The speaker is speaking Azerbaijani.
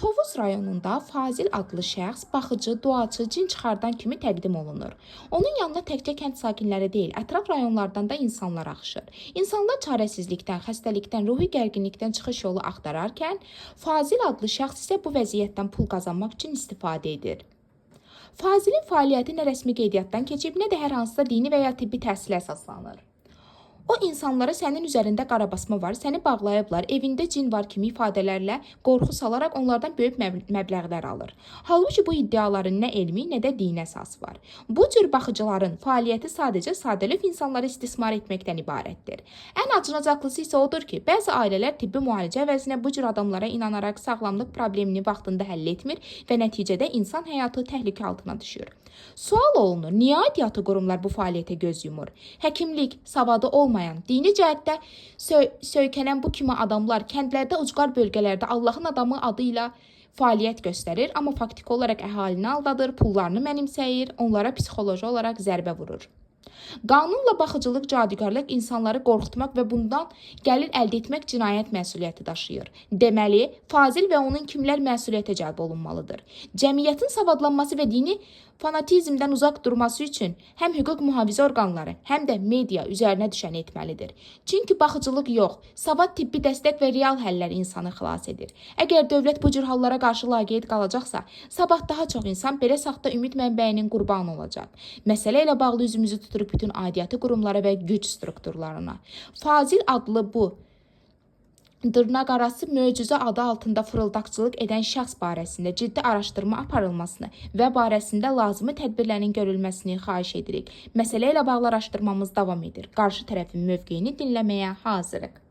Tovuz rayonunda Fazil adlı şəxs baxıcı, duaçı, cin çıxardan kimi təqdim olunur. Onun yanına təkcə kənd sakinləri deyil, ətraf rayonlardan da insanlar axışır. İnsanlar çarəsizlikdən, xəstəlikdən, ruhi gərginlikdən çıxış yolu axtararkən, Fazil adlı şəxs isə bu vəziyyətdən pul qazanmaq üçün istifadə edir. Fazilin fəaliyyəti nə rəsmi qeydiyyatdan keçib, nə də hər hansısa dini və ya tibbi təhsilə əsaslanır. O insanlara sənin üzərində qarabasma var, səni bağlayıblar, evində cin var kimi ifadələrlə qorxu salaraq onlardan böyük məbləğlər alır. Halbuki bu iddiaların nə elmi, nə də dini əsas var. Bu cür baxıcıların fəaliyyəti sadəcə sadəlöv insanları istismar etməkdən ibarətdir. Ən acınacaqlısı isə odur ki, bəzi ailələr tibbi müalicə əvəzinə bu cür adamlara inanaraq sağlamlıq problemini vaxtında həll etmir və nəticədə insan həyatı təhlükə altına düşür. Sual olunur, niyə aidiyyatı qurumlar bu fəaliyyətə göz yumur? Həkimlik, savadı olmayan, dini cəhətdə söykənən bu kimi adamlar kəndlərdə, ucqar bölgələrdə Allahın adamı adı ilə fəaliyyət göstərir, amma faktiki olaraq əhalini aldadır, pullarını mənimsəyir, onlara psixoloji olaraq zərbə vurur. Qanunla baxıcılıq, cadugarlıq insanları qorxutmaq və bundan gəlir əldə etmək cinayət məsuliyyəti daşıyır. Deməli, Fazil və onun kimlər məsuliyyətə cəlb olunmalıdır. Cəmiyyətin savadlanması və dini fanatizmdən uzaq durması üçün həm hüquq mühafizə orqanları, həm də media üzərinə düşən etməlidir. Çünki baxıcılıq yox, savad tibbi dəstək və real həllər insanı xilas edir. Əgər dövlət bu cür hallara qarşı laqeyd qalacaqsa, sabah daha çox insan belə saxta ümid mənbəyinin qurbanı olacaq. Məsələ ilə bağlı üzümüzü tuturuq bütün aidiyyatı qurumlara və güc strukturlarına. Fazil adlı bu dırnaqarası möcüzə adı altında fırıldaqçılıq edən şəxs barəsində ciddi araşdırma aparılmasını və barəsində lazımi tədbirlərin görülməsini xahiş edirik. Məsələ ilə bağlı araşdırmamız davam edir. Qarşı tərəfin mövqeyini dinləməyə hazırıq.